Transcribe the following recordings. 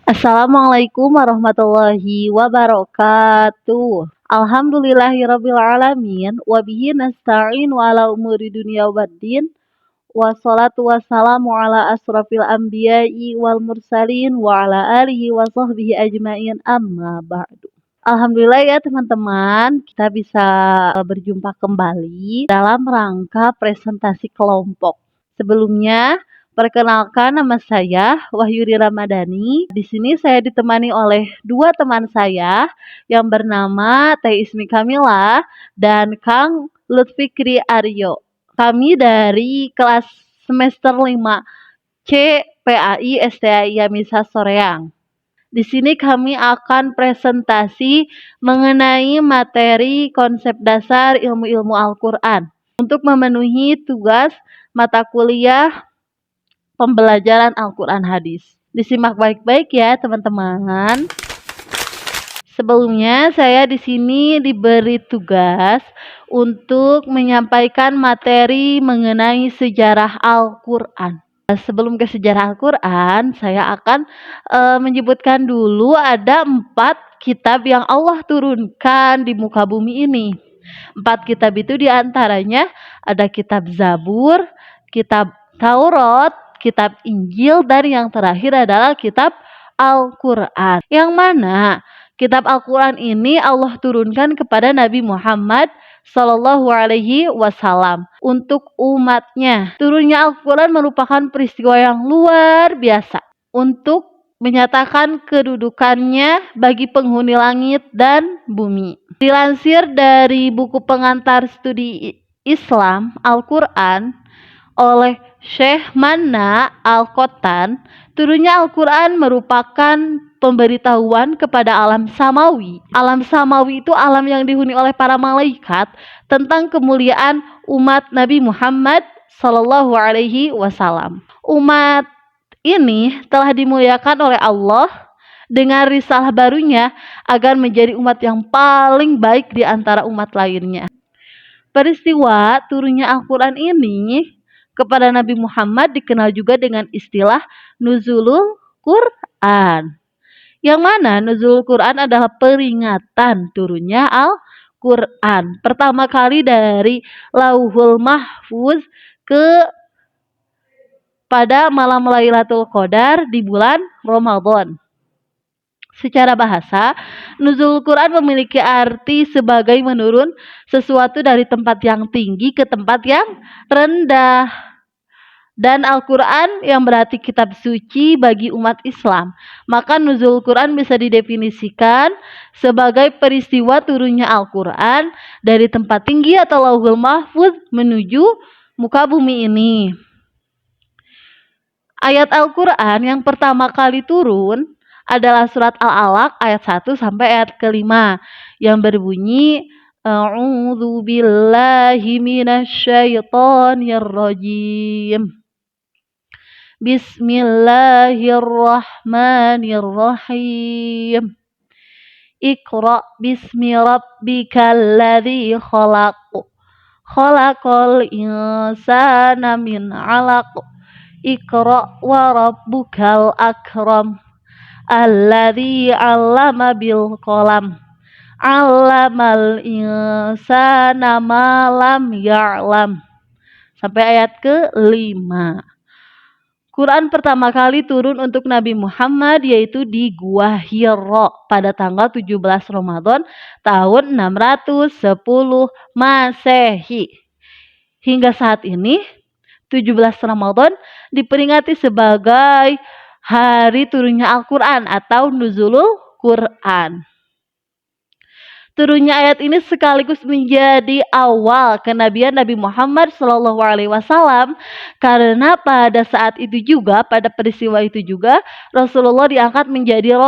Assalamualaikum warahmatullahi wabarakatuh. Alhamdulillahirabbil alamin wa bihi nasta'in wa ala umuri dunya waddin. Wassalatu wassalamu ala asrafil anbiya'i wal mursalin wa ala alihi wa sahbihi ajmain amma ba'du. Alhamdulillah ya teman-teman, kita bisa berjumpa kembali dalam rangka presentasi kelompok. Sebelumnya, perkenalkan nama saya Wahyudi Ramadhani. Di sini saya ditemani oleh dua teman saya yang bernama Teh Ismi Kamila dan Kang Lutfikri Aryo. Kami dari kelas semester 5 C PAI STAI Yamisa Soreang. Di sini kami akan presentasi mengenai materi konsep dasar ilmu-ilmu Al-Quran untuk memenuhi tugas mata kuliah pembelajaran Al-Quran hadis. Disimak baik-baik ya teman-teman. Sebelumnya saya di sini diberi tugas untuk menyampaikan materi mengenai sejarah Al-Quran. Sebelum ke sejarah Al-Quran, saya akan menyebutkan dulu ada 4 kitab yang Allah turunkan di muka bumi ini. 4 kitab itu diantaranya ada kitab Zabur, kitab Taurat, kitab Injil, dan yang terakhir adalah kitab Al-Quran. Yang mana kitab Al-Quran ini Allah turunkan kepada Nabi Muhammad Sallallahu Alaihi Wasallam untuk umatnya. Turunnya Al-Quran merupakan peristiwa yang luar biasa untuk menyatakan kedudukannya bagi penghuni langit dan bumi. Dilansir dari buku pengantar studi Islam Al-Quran oleh Syekh Manna Al-Qottan, turunnya Al-Quran merupakan pemberitahuan kepada alam samawi. Alam samawi itu alam yang dihuni oleh para malaikat tentang kemuliaan umat Nabi Muhammad Sallallahu Alaihi Wasallam. Umat ini telah dimuliakan oleh Allah dengan risalah barunya agar menjadi umat yang paling baik di antara umat lainnya. Peristiwa turunnya Al-Quran ini kepada Nabi Muhammad dikenal juga dengan istilah Nuzulul Quran. Yang mana Nuzulul Quran adalah peringatan turunnya Al-Quran. Pertama kali dari Lauhul Mahfuz ke pada malam Lailatul Qadar di bulan Ramadan. Secara bahasa, nuzul Quran memiliki arti sebagai menurun sesuatu dari tempat yang tinggi ke tempat yang rendah. Dan Al-Quran yang berarti kitab suci bagi umat Islam. Maka nuzul Quran bisa didefinisikan sebagai peristiwa turunnya Al-Quran dari tempat tinggi atau Lauhul Mahfuz menuju muka bumi ini. Ayat Al-Quran yang pertama kali turun adalah surat Al-Alaq ayat 1 sampai ayat ke-5 yang berbunyi A'udzu billahi minasyaitonir rajim. Bismillahirrahmanirrahim. Iqra bismi rabbikal ladzi khalaq. Khalaqal insana min 'alaq. Iqra wa rabbukal akram. Alladzi 'allama bil qalam. 'Allamal insana ma lam ya'lam. Sampai ayat ke-5. Quran pertama kali turun untuk Nabi Muhammad yaitu di Gua Hira pada tanggal 17 Ramadan tahun 610 Masehi. Hingga saat ini 17 Ramadan diperingati sebagai hari turunnya Al-Quran atau Nuzulul Quran. Turunnya ayat ini sekaligus menjadi awal kenabian Nabi Muhammad SAW karena pada saat itu juga, pada peristiwa itu juga Rasulullah diangkat menjadi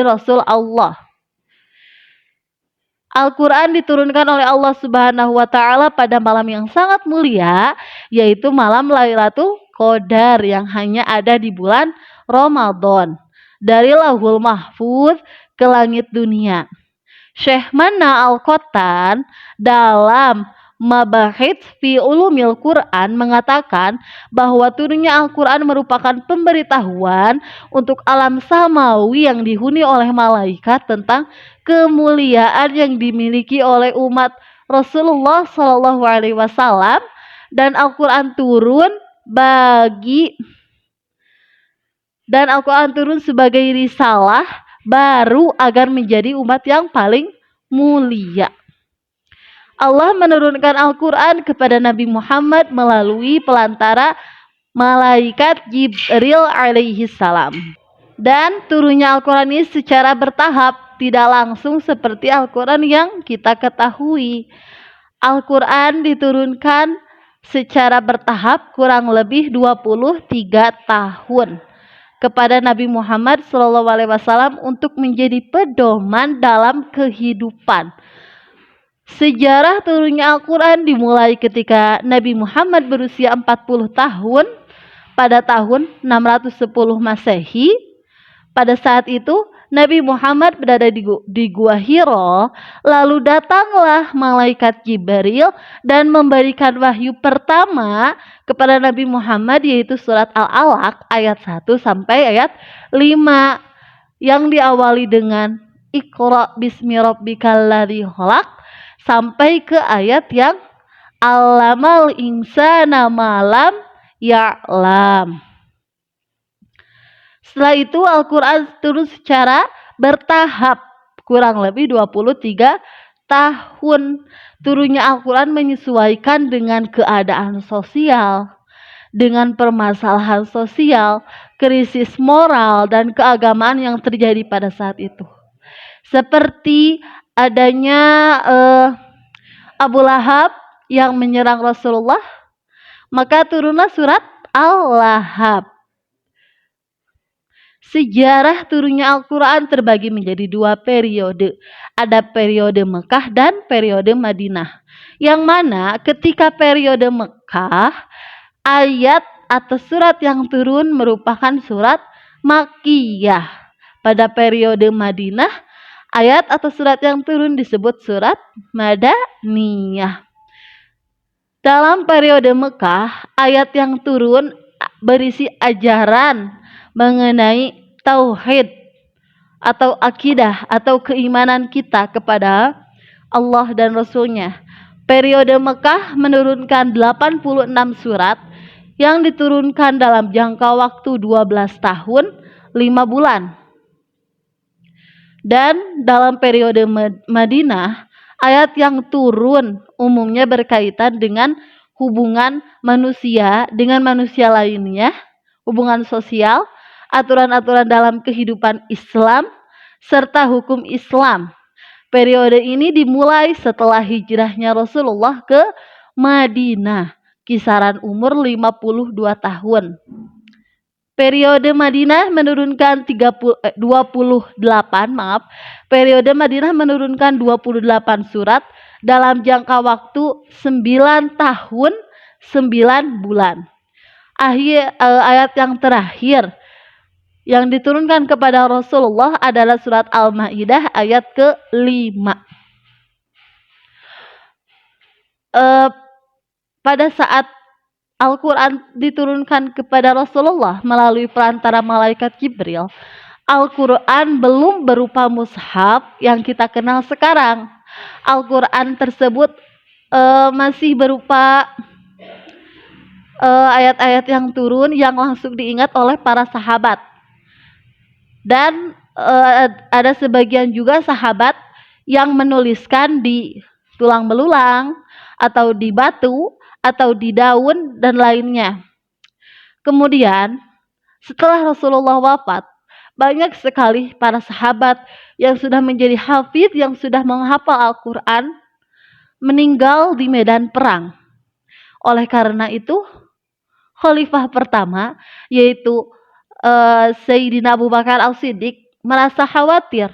Rasul Allah. Al-Quran diturunkan oleh Allah Subhanahu wa Ta'ala pada malam yang sangat mulia, yaitu malam Lailatul Qadar yang hanya ada di bulan Ramadan. Dari Lauhul Mahfuz ke langit dunia. Syekh Manna Al-Qottan dalam Mabahith fi Ulumil Quran mengatakan bahwa turunnya Al-Quran merupakan pemberitahuan untuk alam samawi yang dihuni oleh malaikat tentang kemuliaan yang dimiliki oleh umat Rasulullah Shallallahu Alaihi Wasallam, dan Al-Quran turun sebagai risalah baru agar menjadi umat yang paling mulia. Allah menurunkan Al-Quran kepada Nabi Muhammad melalui pelantara malaikat Jibril alaihi salam. Dan turunnya Al-Quran ini secara bertahap, tidak langsung seperti Al-Quran yang kita ketahui. Al-Quran diturunkan secara bertahap kurang lebih 23 tahun kepada Nabi Muhammad SAW untuk menjadi pedoman dalam kehidupan. Sejarah turunnya Al-Quran dimulai ketika Nabi Muhammad berusia 40 tahun pada tahun 610 Masehi. Pada saat itu Nabi Muhammad berada di Gua Hiro, lalu datanglah malaikat Jibril dan memberikan wahyu pertama kepada Nabi Muhammad, yaitu surat Al-Alaq ayat 1 sampai ayat 5 yang diawali dengan Iqra bismi rabbikal ladzi khalaq sampai ke ayat yang Allamal insana malam ya'lam. Setelah itu Al-Quran turun secara bertahap kurang lebih 23 tahun. Turunnya Al-Quran menyesuaikan dengan keadaan sosial, dengan permasalahan sosial, krisis moral dan keagamaan yang terjadi pada saat itu. Seperti adanya Abu Lahab yang menyerang Rasulullah, maka turunlah surat Al-Lahab. Sejarah turunnya Al-Quran terbagi menjadi 2 periode. Ada periode Mekah dan periode Madinah. Yang mana ketika periode Mekah, ayat atau surat yang turun merupakan surat Makkiyah. Pada periode Madinah, ayat atau surat yang turun disebut surat Madaniyah. Dalam periode Mekah, ayat yang turun berisi ajaran mengenai tauhid atau akidah atau keimanan kita kepada Allah dan Rasul-Nya. Periode Mekah menurunkan 86 surat yang diturunkan dalam jangka waktu 12 tahun 5 bulan. Dan dalam periode Madinah, ayat yang turun umumnya berkaitan dengan hubungan manusia dengan manusia lainnya, hubungan sosial, aturan-aturan dalam kehidupan Islam, serta hukum Islam. Periode ini dimulai setelah hijrahnya Rasulullah ke Madinah, kisaran umur 52 tahun. Periode Madinah menurunkan 28 surat dalam jangka waktu 9 tahun 9 bulan. Ayat yang terakhir yang diturunkan kepada Rasulullah adalah surat Al-Maidah ayat ke-5. Pada saat Al-Quran diturunkan kepada Rasulullah melalui perantara malaikat Jibril, Al-Quran belum berupa mushaf yang kita kenal sekarang. Al-Quran tersebut masih berupa ayat-ayat yang turun yang langsung diingat oleh para sahabat. Dan ada sebagian juga sahabat yang menuliskan di tulang belulang atau di batu atau di daun dan lainnya. Kemudian setelah Rasulullah wafat, banyak sekali para sahabat yang sudah menjadi hafidz, yang sudah menghafal Al-Quran, meninggal di medan perang. Oleh karena itu, khalifah pertama yaitu Sayyidina Abu Bakar As-Siddiq merasa khawatir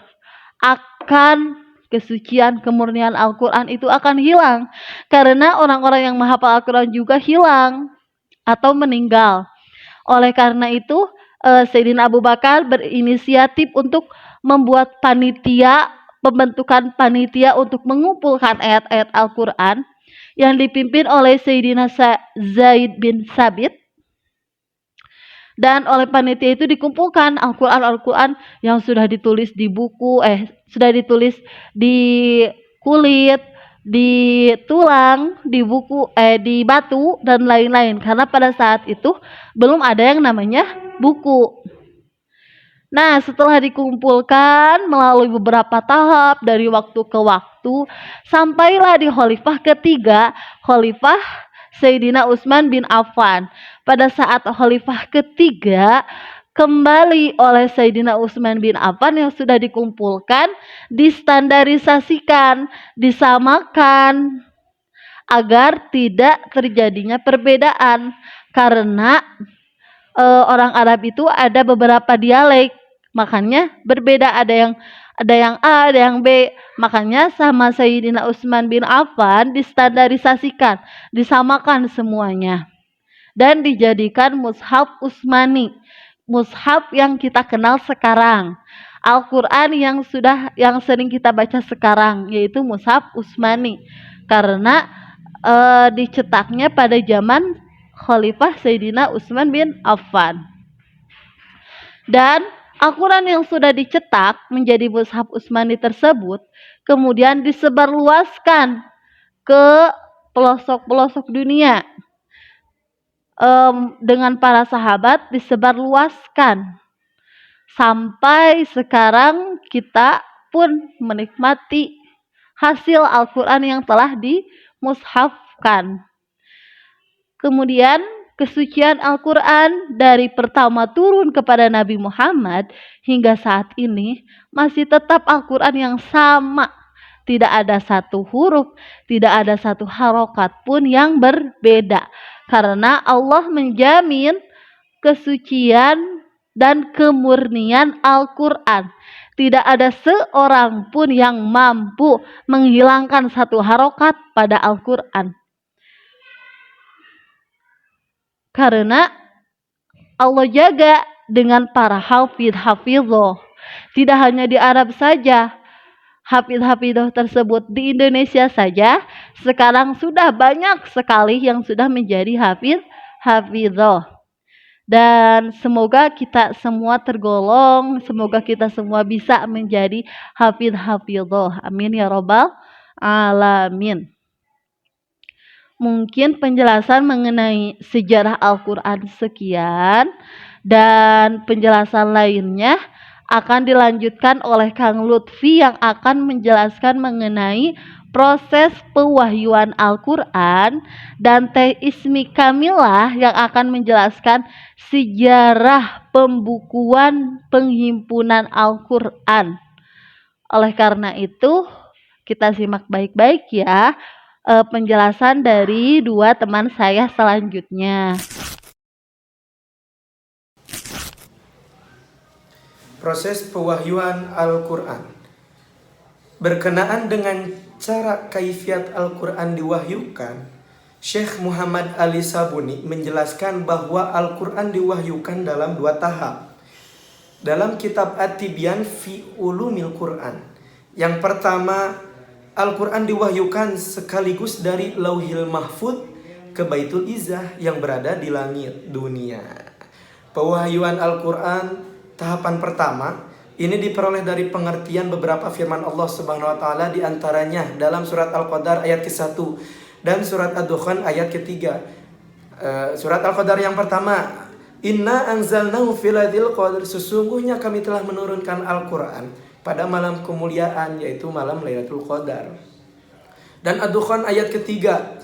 akan kesucian kemurnian Al-Quran itu akan hilang, karena orang-orang yang menghafal Al-Quran juga hilang atau meninggal. Oleh karena itu Sayyidina Abu Bakar berinisiatif untuk membuat pembentukan panitia untuk mengumpulkan ayat-ayat Al-Quran yang dipimpin oleh Sayyidina Zaid bin Sabit. Dan oleh panitia itu dikumpulkan Al-Quran yang sudah ditulis di buku, sudah ditulis di kulit, di tulang, di buku, di batu dan lain-lain. Karena pada saat itu belum ada yang namanya buku. Nah, setelah dikumpulkan melalui beberapa tahap dari waktu ke waktu, sampailah di khalifah ketiga, Khalifah Sayyidina Utsman bin Affan. Pada saat khalifah ketiga, kembali oleh Sayyidina Utsman bin Affan yang sudah dikumpulkan, distandarisasikan, disamakan, agar tidak terjadinya perbedaan. Karena orang Arab itu ada beberapa dialek, makanya berbeda, ada yang A, ada yang B. Makanya sama Sayyidina Utsman bin Affan distandarisasikan, disamakan semuanya dan dijadikan mushaf Utsmani, mushaf yang kita kenal sekarang. Al-Quran yang sering kita baca sekarang yaitu mushaf Utsmani, karena dicetaknya pada zaman Khalifah Sayyidina Utsman bin Affan. Dan Al-Quran yang sudah dicetak menjadi mushaf Utsmani tersebut kemudian disebarluaskan ke pelosok-pelosok dunia. Dengan para sahabat disebarluaskan. Sampai sekarang kita pun menikmati hasil Al-Quran yang telah dimushafkan. Kemudian kesucian Al-Quran dari pertama turun kepada Nabi Muhammad hingga saat ini masih tetap Al-Quran yang sama. Tidak ada satu huruf, tidak ada satu harokat pun yang berbeda. Karena Allah menjamin kesucian dan kemurnian Al-Quran. Tidak ada seorang pun yang mampu menghilangkan satu harokat pada Al-Quran. Karena Allah jaga dengan para hafidh-hafidhoh. Tidak hanya di Arab saja. Hafidh-hafidhoh tersebut di Indonesia saja sekarang sudah banyak sekali yang sudah menjadi hafidh-hafidhoh. Dan semoga kita semua tergolong, semoga kita semua bisa menjadi hafidh-hafidhoh. Amin ya robbal alamin. Mungkin penjelasan mengenai sejarah Al-Quran sekian, dan penjelasan lainnya akan dilanjutkan oleh Kang Lutfi yang akan menjelaskan mengenai proses pewahyuan Al-Quran, dan Teh Ismi Kamilah yang akan menjelaskan sejarah pembukuan penghimpunan Al-Quran. Oleh karena itu, kita simak baik-baik ya penjelasan dari dua teman saya selanjutnya. Proses pewahyuan Al-Quran. Berkenaan dengan cara kaifiat Al-Quran diwahyukan, Syekh Muhammad Ali Sabuni menjelaskan bahwa Al-Quran diwahyukan dalam dua tahap. Dalam kitab At-Tibyan fi Ulumil Quran, yang pertama, Al-Quran diwahyukan sekaligus dari Lauhil Mahfud ke Baitul Izzah yang berada di langit dunia. Pewahyuan Al-Quran tahapan pertama ini diperoleh dari pengertian beberapa firman Allah Subhanahu wa taala, di antaranya dalam surat Al-Qadar ayat ke-1 dan surat Ad-Dukhan ayat ke-3. Surat Al-Qadar yang pertama, Inna anzalnahu fi lailatul qadar, sesungguhnya kami telah menurunkan Al-Quran pada malam kemuliaan, yaitu malam Lailatul Qadar. Dan Ad-Dukhan ayat ketiga,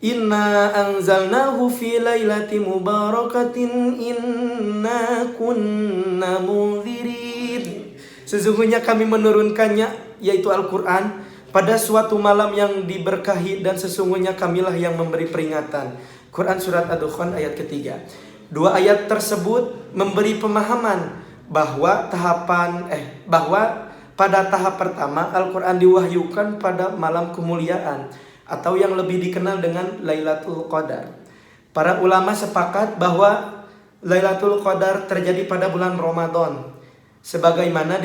Inna anzalnahu fi lailatin mubarakatin inna kunna munzirin, sesungguhnya kami menurunkannya, yaitu Al-Quran, pada suatu malam yang diberkahi, dan sesungguhnya kamilah yang memberi peringatan. Quran surat Ad-Dukhan ayat ketiga. Dua ayat tersebut memberi pemahaman bahwa pada tahap pertama Al-Quran diwahyukan pada malam kemuliaan atau yang lebih dikenal dengan Lailatul Qadar. Para ulama sepakat bahwa Lailatul Qadar terjadi pada bulan Ramadan, sebagaimana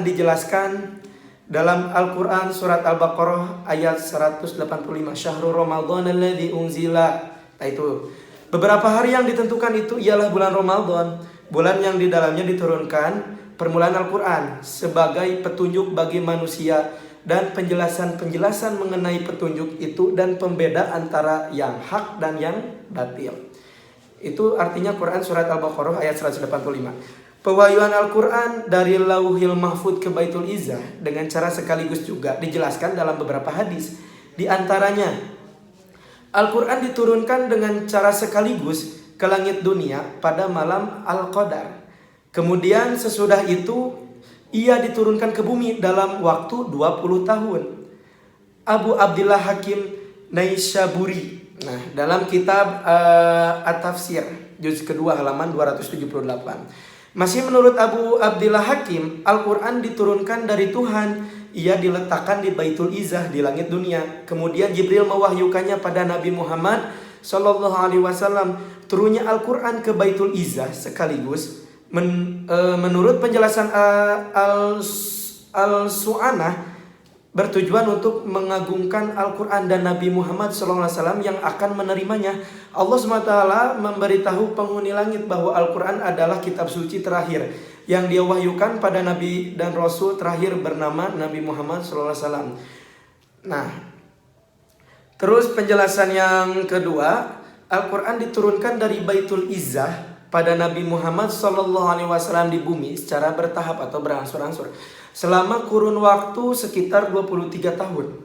dijelaskan Dalam Al-Quran surat Al-Baqarah ayat 185, Syahrul Ramadan alladzi unzila. Nah itu beberapa hari yang ditentukan itu ialah bulan Ramadan, bulan yang di dalamnya diturunkan permulaan Al-Quran sebagai petunjuk bagi manusia dan penjelasan-penjelasan mengenai petunjuk itu dan pembeda antara yang hak dan yang batil. Itu artinya Quran surat Al-Baqarah ayat 185. Pewahyuan Al-Quran dari Lauhil Mahfud ke Baitul Izzah dengan cara sekaligus juga dijelaskan dalam beberapa hadis. Di antaranya, Al-Quran diturunkan dengan cara sekaligus ke langit dunia pada malam Al-Qadar. Kemudian sesudah itu, ia diturunkan ke bumi dalam waktu 20 tahun. Abu Abdillah Hakim Naisaburi, nah dalam kitab At-Tafsir, juz kedua halaman 278. Masih menurut Abu Abdillah Hakim, Al-Quran diturunkan dari Tuhan. Ia diletakkan di Baitul Izzah di langit dunia. Kemudian Jibril mewahyukannya pada Nabi Muhammad Sallallahu Alaihi Wasallam. Turunnya Al-Quran ke Baitul Izzah sekaligus menurut penjelasan Al-Su'anah bertujuan untuk mengagungkan Al-Quran dan Nabi Muhammad SAW yang akan menerimanya. Allah SWT memberitahu penghuni langit bahwa Al-Quran adalah kitab suci terakhir yang dia wahyukan pada Nabi dan Rasul terakhir bernama Nabi Muhammad SAW. Nah, terus penjelasan yang kedua, Al-Quran diturunkan dari Baitul Izzah pada Nabi Muhammad SAW di bumi secara bertahap atau berangsur-angsur selama kurun waktu sekitar 23 tahun.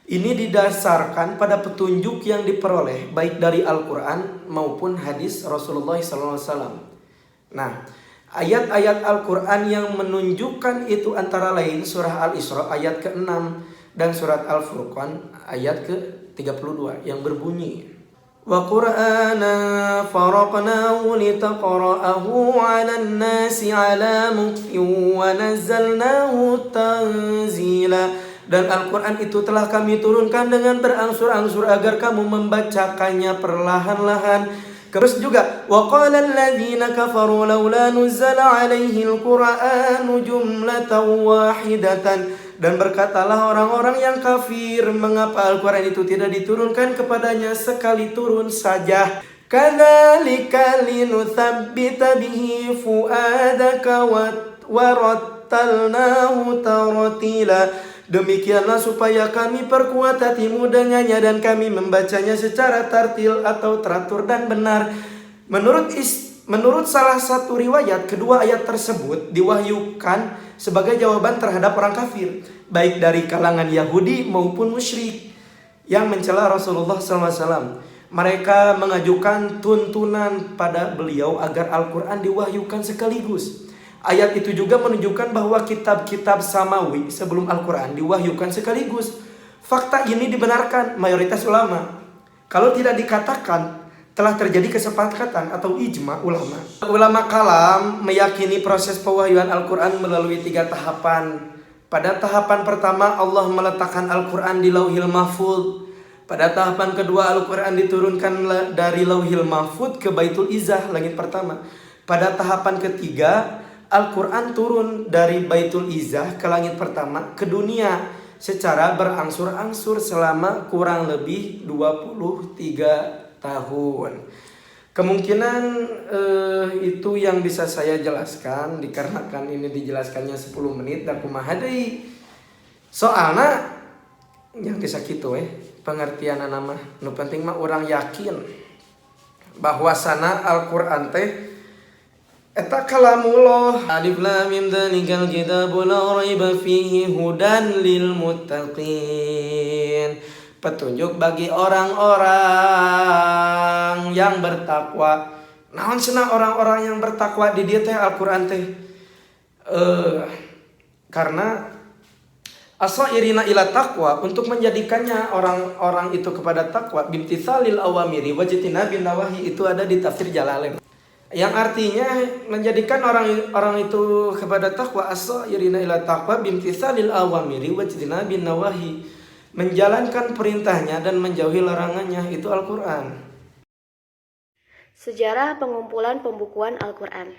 Ini didasarkan pada petunjuk yang diperoleh baik dari Al-Quran maupun hadis Rasulullah SAW. Nah, ayat-ayat Al-Quran yang menunjukkan itu antara lain surah Al-Isra ayat ke-6 dan surat Al-Furqan ayat ke-32 yang berbunyi, wa Qur'ana faraqnahu litaqra'ahu 'alan nasi 'ala muktin wa nazzalnahu tanzila. Dan Al-Quran itu telah kami turunkan dengan berangsur-angsur agar kamu membacakannya perlahan-lahan. Terus juga wa qala alladziina kafaru laula nuzzala 'alaihi al-Qur'anu jumlatan wahidatan. Dan berkatalah orang-orang yang kafir, mengapa Al-Quran itu tidak diturunkan kepadanya sekali turun saja. Kadzalika linutsabbita bihi fuadaka wa rattalnahu tartila. Demikianlah supaya kami perkuat hatimu dengannya dan kami membacanya secara tartil atau teratur dan benar. Menurut salah satu riwayat, kedua ayat tersebut diwahyukan sebagai jawaban terhadap orang kafir, baik dari kalangan Yahudi maupun musyrik yang mencela Rasulullah SAW. Mereka mengajukan tuntunan pada beliau agar Al-Quran diwahyukan sekaligus. Ayat itu juga menunjukkan bahwa kitab-kitab samawi sebelum Al-Quran diwahyukan sekaligus. Fakta ini dibenarkan mayoritas ulama. Kalau tidak dikatakan telah terjadi kesepakatan atau ijma ulama. Ulama kalam meyakini proses pewahyuan Al-Quran melalui 3 tahapan. Pada tahapan pertama Allah meletakkan Al-Quran di Lauhil Mahfud. Pada tahapan kedua Al-Quran diturunkan dari Lauhil Mahfud ke Baitul Izzah langit pertama. Pada tahapan ketiga Al-Quran turun dari Baitul Izzah ke langit pertama ke dunia secara berangsur-angsur selama kurang lebih 23 tahun. Kemungkinan itu yang bisa saya jelaskan, dikarenakan ini dijelaskannya 10 menit dan kumaha deui. Soalna yang kisah kitu pengertian nama nu penting mah orang yakin bahwasana Al-Qur'an teh eta kalamullah. Alif lam mim dzalikal kitabul la raiba fihi hudan lil muttaqin. Petunjuk bagi orang-orang yang bertakwa. Naon cenah orang-orang yang bertakwa di dieu teh Al-Qur'an teh? Karena asairina ila taqwa, untuk menjadikannya orang-orang itu kepada takwa, bimtitsalil awamiri wajtinabin nawahi, itu ada di tafsir Jalalain. Yang artinya menjadikan orang itu kepada takwa, asairina ila taqwa bimtitsalil awamiri wajtinabin nawahi, menjalankan perintahnya dan menjauhi larangannya, itu Al-Quran. Sejarah pengumpulan pembukuan Al-Quran.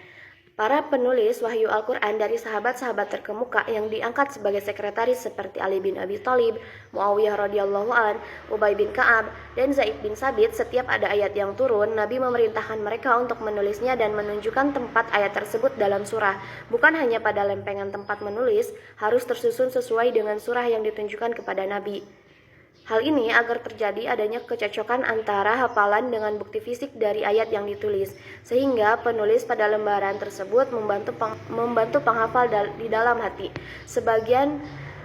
Para penulis wahyu Al-Quran dari sahabat-sahabat terkemuka yang diangkat sebagai sekretaris seperti Ali bin Abi Thalib, Muawiyah radhiyallahu an, Ubay bin Ka'ab, dan Zaid bin Sabit, setiap ada ayat yang turun, Nabi memerintahkan mereka untuk menulisnya dan menunjukkan tempat ayat tersebut dalam surah. Bukan hanya pada lempengan tempat menulis, harus tersusun sesuai dengan surah yang ditunjukkan kepada Nabi. Hal ini agar terjadi adanya kecocokan antara hafalan dengan bukti fisik dari ayat yang ditulis, sehingga penulis pada lembaran tersebut membantu penghafal di dalam hati. Sebagian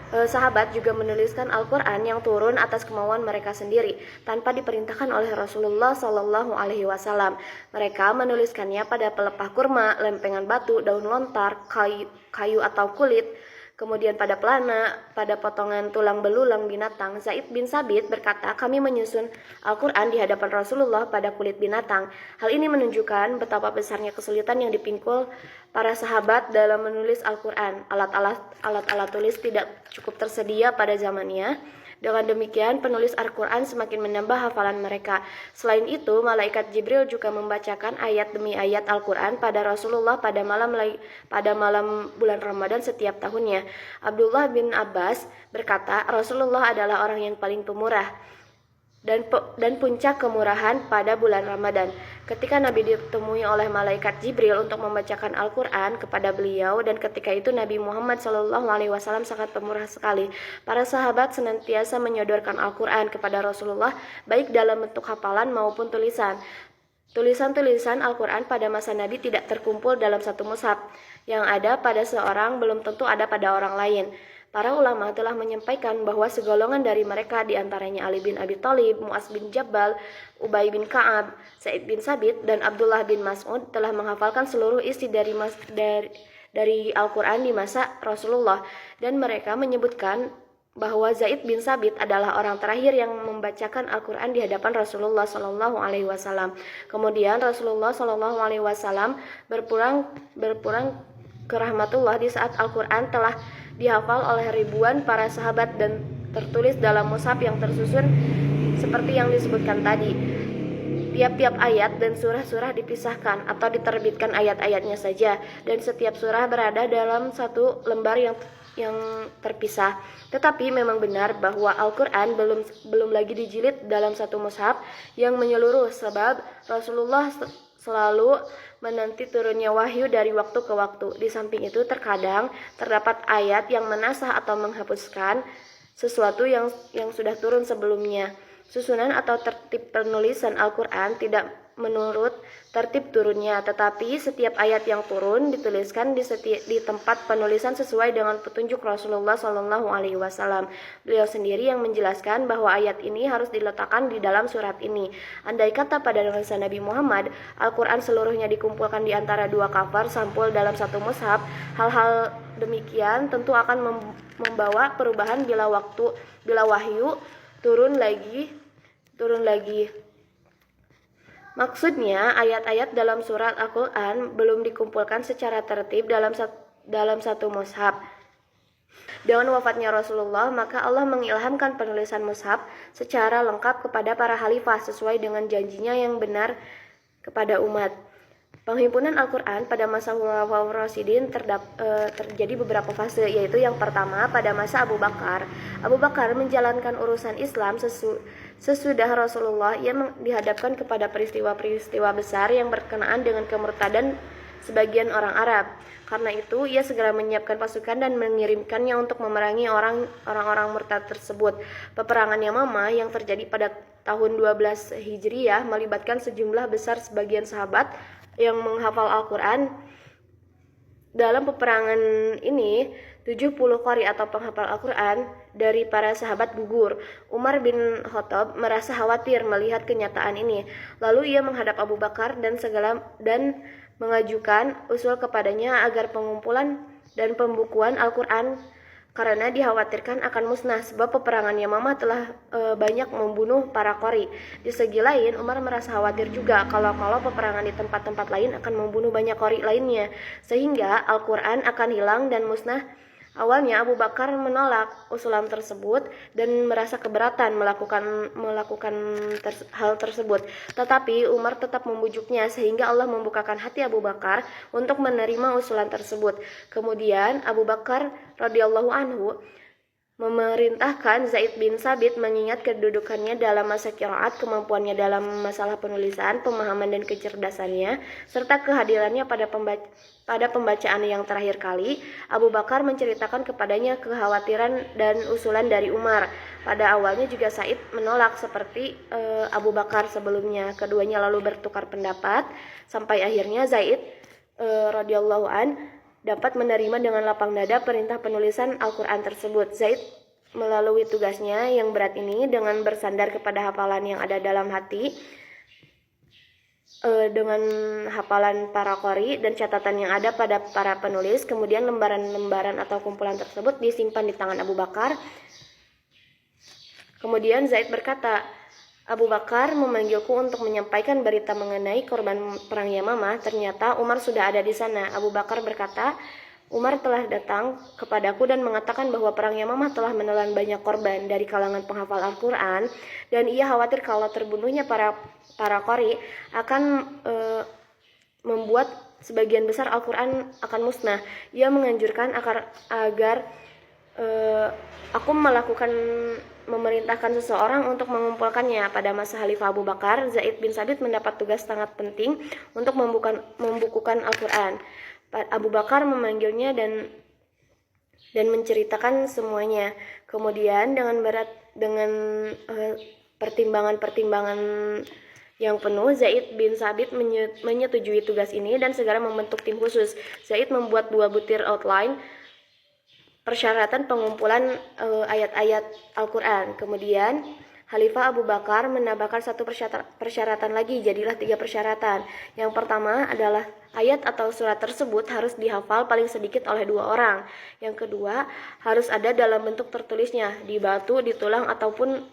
sahabat juga menuliskan Al-Quran yang turun atas kemauan mereka sendiri, tanpa diperintahkan oleh Rasulullah Shallallahu Alaihi Wasallam. Mereka menuliskannya pada pelepah kurma, lempengan batu, daun lontar, kayu atau kulit, kemudian pada pelana, pada potongan tulang belulang binatang. Zaid bin Sabit berkata, kami menyusun Al-Quran di hadapan Rasulullah pada kulit binatang. Hal ini menunjukkan betapa besarnya kesulitan yang dipikul para sahabat dalam menulis Al-Quran. Alat-alat tulis tidak cukup tersedia pada zamannya. Dengan demikian, penulis Al-Quran semakin menambah hafalan mereka. Selain itu, malaikat Jibril juga membacakan ayat demi ayat Al-Quran pada Rasulullah pada malam bulan Ramadan setiap tahunnya. Abdullah bin Abbas berkata, Rasulullah adalah orang yang paling pemurah dan puncak kemurahan pada bulan Ramadan. Ketika Nabi ditemui oleh malaikat Jibril untuk membacakan Al-Quran kepada beliau, dan ketika itu Nabi Muhammad SAW sangat pemurah sekali. Para sahabat senantiasa menyodorkan Al-Quran kepada Rasulullah, baik dalam bentuk hafalan maupun tulisan. Tulisan-tulisan Al-Quran pada masa Nabi tidak terkumpul dalam satu mushaf. Yang ada pada seorang belum tentu ada pada orang lain. Para ulama telah menyampaikan bahwa segolongan dari mereka, diantaranya Ali bin Abi Thalib, Mu'az bin Jabal, Ubay bin Ka'ab, Zaid bin Sabit, dan Abdullah bin Mas'ud telah menghafalkan seluruh isi dari Al-Quran di masa Rasulullah. Dan mereka menyebutkan bahwa Zaid bin Sabit adalah orang terakhir yang membacakan Al-Quran di hadapan Rasulullah Shallallahu Alaihi Wasallam. Kemudian Rasulullah Shallallahu Alaihi Wasallam berpulang ke rahmatullah di saat Al-Quran telah dihafal oleh ribuan para sahabat dan tertulis dalam mushaf yang tersusun seperti yang disebutkan tadi. Tiap-tiap ayat dan surah-surah dipisahkan atau diterbitkan ayat-ayatnya saja, dan setiap surah berada dalam satu lembar yang terpisah. Tetapi memang benar bahwa Al-Quran belum lagi dijilid dalam satu mushaf yang menyeluruh, sebab Rasulullah selalu menanti turunnya wahyu dari waktu ke waktu. Di samping itu, terkadang terdapat ayat yang menasah atau menghapuskan sesuatu yang sudah turun sebelumnya. Susunan atau tertib penulisan Al-Quran tidak menurut tertib turunnya, tetapi setiap ayat yang turun dituliskan di tempat penulisan sesuai dengan petunjuk Rasulullah Shallallahu Alaihi Wasallam. Beliau sendiri yang menjelaskan bahwa ayat ini harus diletakkan di dalam surat ini. Andai kata pada masa Nabi Muhammad, Al-Quran seluruhnya dikumpulkan di antara dua kafar sampul dalam satu mushaf, hal-hal demikian tentu akan membawa perubahan bila wahyu turun lagi. Maksudnya, ayat-ayat dalam surat Al-Quran belum dikumpulkan secara tertib dalam satu mushaf. Dengan wafatnya Rasulullah, maka Allah mengilhamkan penulisan mushaf secara lengkap kepada para khalifah sesuai dengan janjinya yang benar kepada umat. Penghimpunan Al-Quran pada masa Khulafaur Rasyidin terjadi beberapa fase, yaitu yang pertama pada masa Abu Bakar. Abu Bakar menjalankan urusan Islam sesudah Rasulullah. Ia dihadapkan kepada peristiwa-peristiwa besar yang berkenaan dengan kemurtadan sebagian orang Arab. Karena itu, ia segera menyiapkan pasukan dan mengirimkannya untuk memerangi orang-orang murtad tersebut. Peperangan Yamamah yang terjadi pada tahun 12 Hijriah melibatkan sejumlah besar sebagian sahabat yang menghafal Al-Quran. Dalam peperangan ini, 70 qari atau penghafal Al-Quran dari para sahabat gugur. Umar bin Khattab merasa khawatir melihat kenyataan ini. Lalu ia menghadap Abu Bakar dan mengajukan usul kepadanya agar pengumpulan dan pembukuan Al-Quran, karena dikhawatirkan akan musnah sebab peperangan Yamamah telah banyak membunuh para qari. Di segi lain, Umar merasa khawatir juga kalau peperangan di tempat-tempat lain akan membunuh banyak qari lainnya, sehingga Al-Quran akan hilang dan musnah Awalnya Abu Bakar menolak usulan tersebut dan merasa keberatan melakukan hal tersebut. Tetapi Umar tetap membujuknya sehingga Allah membukakan hati Abu Bakar untuk menerima usulan tersebut. Kemudian Abu Bakar radhiyallahu anhu memerintahkan Zaid bin Sabit mengingat kedudukannya dalam masa qiraat, kemampuannya dalam masalah penulisan, pemahaman dan kecerdasannya, serta kehadirannya pada pembacaan yang terakhir kali. Abu Bakar menceritakan kepadanya kekhawatiran dan usulan dari Umar. Pada awalnya juga Zaid menolak seperti Abu Bakar sebelumnya. Keduanya lalu bertukar pendapat sampai akhirnya Zaid radhiyallahu an dapat menerima dengan lapang dada perintah penulisan Al-Quran tersebut. Zaid melalui tugasnya yang berat ini dengan bersandar kepada hafalan yang ada dalam hati, dengan hafalan para qori dan catatan yang ada pada para penulis. Kemudian lembaran-lembaran atau kumpulan tersebut disimpan di tangan Abu Bakar. Kemudian Zaid berkata, Abu Bakar memanggilku untuk menyampaikan berita mengenai korban perang Yamamah. Ternyata Umar sudah ada di sana. Abu Bakar berkata, Umar telah datang kepadaku dan mengatakan bahwa perang Yamamah telah menelan banyak korban dari kalangan penghafal Al-Quran, dan ia khawatir kalau terbunuhnya para qori akan membuat sebagian besar Al-Quran akan musnah. Ia menganjurkan agar aku memerintahkan seseorang untuk mengumpulkannya. Pada masa Khalifah Abu Bakar, Zaid bin Sabit mendapat tugas sangat penting untuk membukukan Al-Quran. Abu Bakar memanggilnya dan menceritakan semuanya. Kemudian dengan pertimbangan yang penuh, Zaid bin Sabit menyetujui tugas ini dan segera membentuk tim khusus. Zaid membuat 2 butir outline persyaratan pengumpulan ayat-ayat Al-Quran. Kemudian Khalifah Abu Bakar menambahkan 1 persyaratan lagi, jadilah 3 persyaratan. Yang pertama adalah ayat atau surat tersebut harus dihafal paling sedikit oleh 2 orang. Yang kedua, harus ada dalam bentuk tertulisnya, di batu, di tulang, ataupun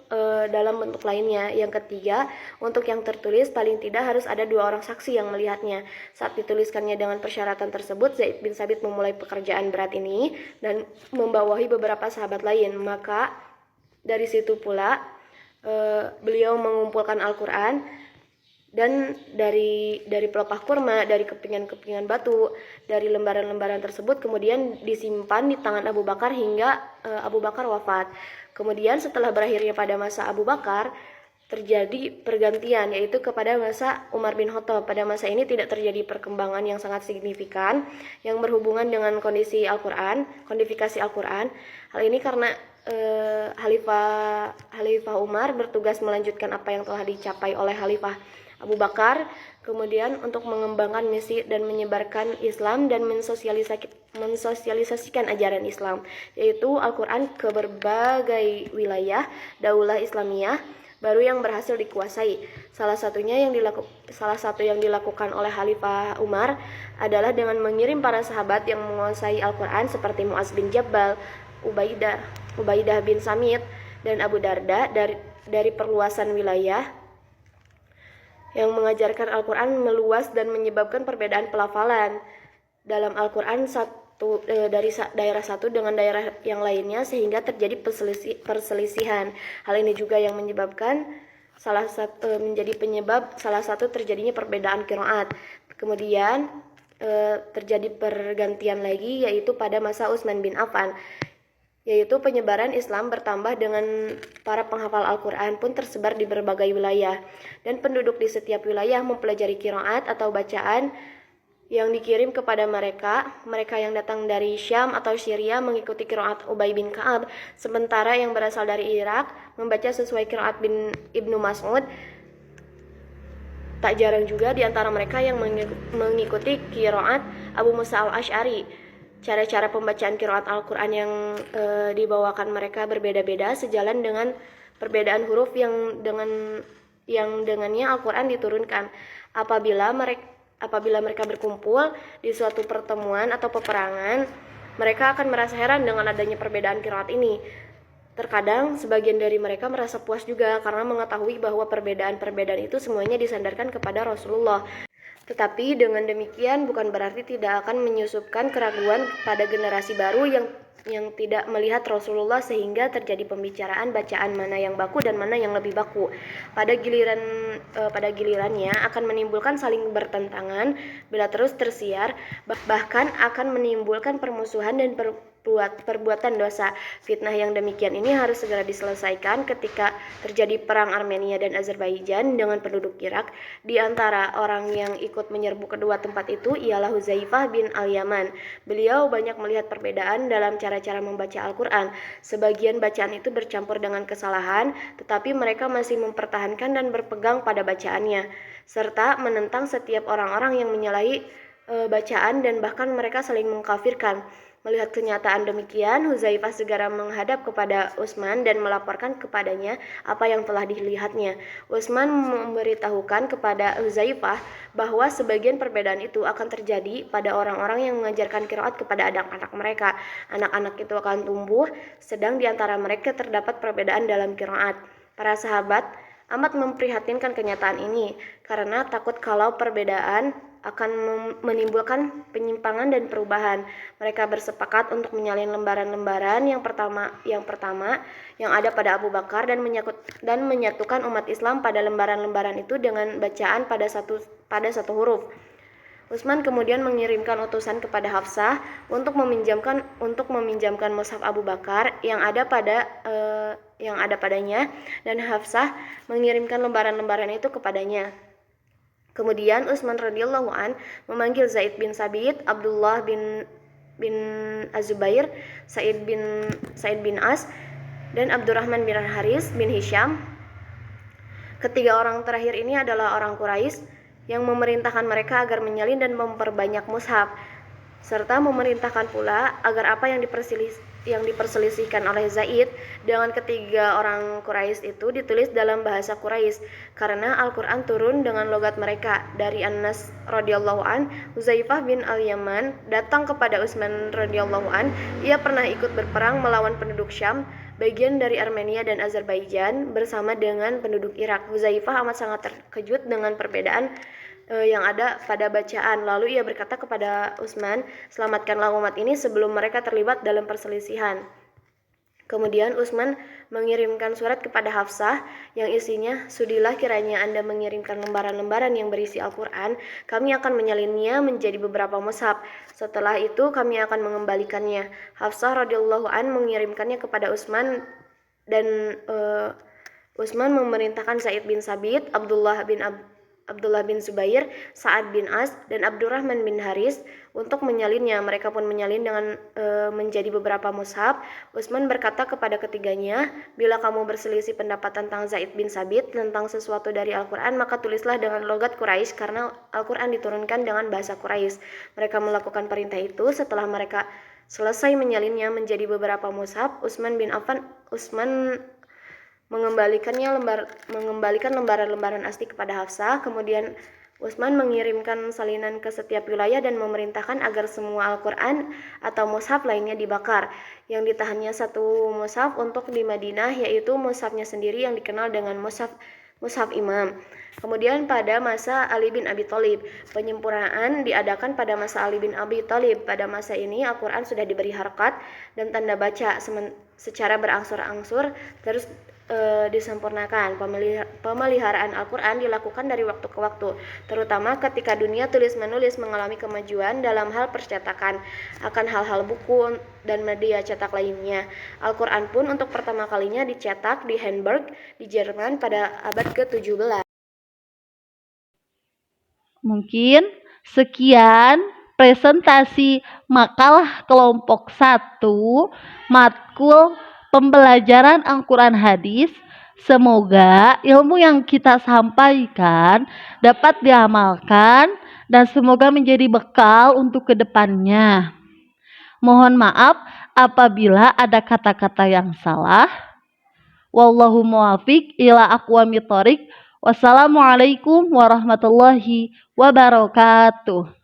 dalam bentuk lainnya. Yang ketiga, untuk yang tertulis paling tidak harus ada 2 orang saksi yang melihatnya. Saat dituliskannya dengan persyaratan tersebut, Zaid bin Sabit memulai pekerjaan berat ini dan membawahi beberapa sahabat lain. Maka dari situ pula beliau mengumpulkan Al-Quran, dan dari pelepah kurma, dari kepingan-kepingan batu, dari lembaran-lembaran tersebut kemudian disimpan di tangan Abu Bakar hingga Abu Bakar wafat. Kemudian setelah berakhirnya pada masa Abu Bakar, terjadi pergantian, yaitu kepada masa Umar bin Khattab. Pada masa ini tidak terjadi perkembangan yang sangat signifikan yang berhubungan dengan kondisi Al-Quran, kodifikasi Al-Quran. Hal ini karena Khalifah Umar bertugas melanjutkan apa yang telah dicapai oleh Khalifah Abu Bakar, kemudian untuk mengembangkan misi dan menyebarkan Islam dan mensosialisasikan ajaran Islam, yaitu Al-Quran ke berbagai wilayah Daulah Islamiyah baru yang berhasil dikuasai. Salah satu yang dilakukan oleh Khalifah Umar adalah dengan mengirim para sahabat yang menguasai Al-Quran seperti Mu'az bin Jabal, Ubaidah bin Samit, dan Abu Darda dari perluasan wilayah yang mengajarkan Al-Quran meluas dan menyebabkan perbedaan pelafalan dalam Al-Quran dari daerah satu dengan daerah yang lainnya, sehingga terjadi perselisihan. Hal ini juga yang menjadi penyebab salah satu terjadinya perbedaan qiraat. Kemudian terjadi pergantian lagi, yaitu pada masa Utsman bin Affan, yaitu penyebaran Islam bertambah dengan para penghafal Al-Quran pun tersebar di berbagai wilayah, dan penduduk di setiap wilayah mempelajari qiraat atau bacaan yang dikirim kepada mereka yang datang dari Syam atau Syria mengikuti qiraat Ubay bin Ka'ab, sementara yang berasal dari Irak membaca sesuai qiraat Ibnu Mas'ud. Tak jarang juga di antara mereka yang mengikuti qiraat Abu Musa al-Asy'ari. Cara-cara pembacaan qiraat Al-Quran yang dibawakan mereka berbeda-beda sejalan dengan perbedaan huruf yang dengannya Al-Quran diturunkan. Apabila mereka berkumpul di suatu pertemuan atau peperangan, mereka akan merasa heran dengan adanya perbedaan qiraat ini. Terkadang sebagian dari mereka merasa puas juga karena mengetahui bahwa perbedaan-perbedaan itu semuanya disandarkan kepada Rasulullah. Tetapi dengan demikian bukan berarti tidak akan menyusupkan keraguan pada generasi baru yang yang tidak melihat Rasulullah sehingga terjadi pembicaraan bacaan mana yang baku dan mana yang lebih baku. Pada gilirannya akan menimbulkan saling bertentangan bila terus tersiar, bahkan akan menimbulkan permusuhan dan perbuatan dosa. Fitnah yang demikian ini harus segera diselesaikan ketika terjadi perang Armenia dan Azerbaijan dengan penduduk Irak. Di antara orang yang ikut menyerbu kedua tempat itu ialah Huzaifah bin Al-Yaman. Beliau banyak melihat perbedaan dalam cara-cara membaca Al-Quran. Sebagian bacaan itu bercampur dengan kesalahan, tetapi mereka masih mempertahankan dan berpegang pada bacaannya, serta menentang setiap orang-orang yang menyalahi bacaan dan bahkan mereka saling mengkafirkan. Melihat kenyataan demikian, Huzaifah segera menghadap kepada Utsman dan melaporkan kepadanya apa yang telah dilihatnya. Utsman memberitahukan kepada Huzaifah bahwa sebagian perbedaan itu akan terjadi pada orang-orang yang mengajarkan qiraat kepada anak-anak mereka. Anak-anak itu akan tumbuh, sedang di antara mereka terdapat perbedaan dalam qiraat. Para sahabat amat memprihatinkan kenyataan ini karena takut kalau perbedaan akan menimbulkan penyimpangan dan perubahan. Mereka bersepakat untuk menyalin lembaran-lembaran yang pertama yang ada pada Abu Bakar dan menyatukan umat Islam pada lembaran-lembaran itu dengan bacaan pada satu huruf. Utsman kemudian mengirimkan utusan kepada Hafsah untuk meminjamkan mushaf Abu Bakar yang ada padanya, dan Hafsah mengirimkan lembaran-lembaran itu kepadanya. Kemudian Utsman radhiyallahu an memanggil Zaid bin Sabit, Abdullah bin Az-Zubair, Sa'id bin As, dan Abdurrahman bin Haris bin Hisham. Ketiga orang terakhir ini adalah orang Quraisy yang memerintahkan mereka agar menyalin dan memperbanyak mushaf, serta memerintahkan pula agar apa yang diperselisihkan oleh Zaid dengan ketiga orang Quraisy itu ditulis dalam bahasa Quraisy, karena Al-Quran turun dengan logat mereka. Dari Anas radhiyallahu an, Huzaifah bin Al-Yaman datang kepada Utsman radhiyallahu an. Ia pernah ikut berperang melawan penduduk Syam, bagian dari Armenia dan Azerbaijan, bersama dengan penduduk Irak. Huzaifah amat sangat terkejut dengan perbedaan yang ada pada bacaan. Lalu ia berkata kepada Utsman, "Selamatkanlah umat ini sebelum mereka terlibat dalam perselisihan." Kemudian Utsman mengirimkan surat kepada Hafsah yang isinya, "Sudilah kiranya Anda mengirimkan lembaran-lembaran yang berisi Al-Quran, kami akan menyalinnya menjadi beberapa mushaf. Setelah itu kami akan mengembalikannya." Hafsah radhiyallahu an mengirimkannya kepada Utsman, dan Utsman memerintahkan Zaid bin Sabit, Abdullah bin Zubair, Sa'ad bin As, dan Abdurrahman bin Haris untuk menyalinnya. Mereka pun menyalin dengan menjadi beberapa mushaf. Utsman berkata kepada ketiganya, "Bila kamu berselisih pendapat tentang Zaid bin Sabit tentang sesuatu dari Al-Quran, maka tulislah dengan logat Quraisy, karena Al-Quran diturunkan dengan bahasa Quraisy." Mereka melakukan perintah itu. Setelah mereka selesai menyalinnya menjadi beberapa mushaf, Utsman mengembalikan lembaran-lembaran asli kepada Hafsah. Kemudian Utsman mengirimkan salinan ke setiap wilayah dan memerintahkan agar semua Al-Quran atau mushaf lainnya dibakar. Yang ditahannya satu mushaf untuk di Madinah, yaitu mushafnya sendiri yang dikenal dengan mushaf Imam. Kemudian pada masa Ali bin Abi Thalib, penyempurnaan diadakan pada masa Ali bin Abi Thalib. Pada masa ini Al-Quran sudah diberi harkat dan tanda baca secara berangsur-angsur terus disempurnakan. Pemeliharaan Al-Quran dilakukan dari waktu ke waktu, terutama ketika dunia tulis-menulis mengalami kemajuan dalam hal percetakan akan hal-hal buku dan media cetak lainnya. Al-Quran pun untuk pertama kalinya dicetak di Hamburg di Jerman pada abad ke-17. Mungkin sekian presentasi makalah kelompok 1 matkul pembelajaran Al-Quran hadis. Semoga ilmu yang kita sampaikan dapat diamalkan dan semoga menjadi bekal untuk kedepannya. Mohon maaf apabila ada kata-kata yang salah. Wallahu muwaffiq ila aqwamit thoriq. Wassalamualaikum warahmatullahi wabarakatuh.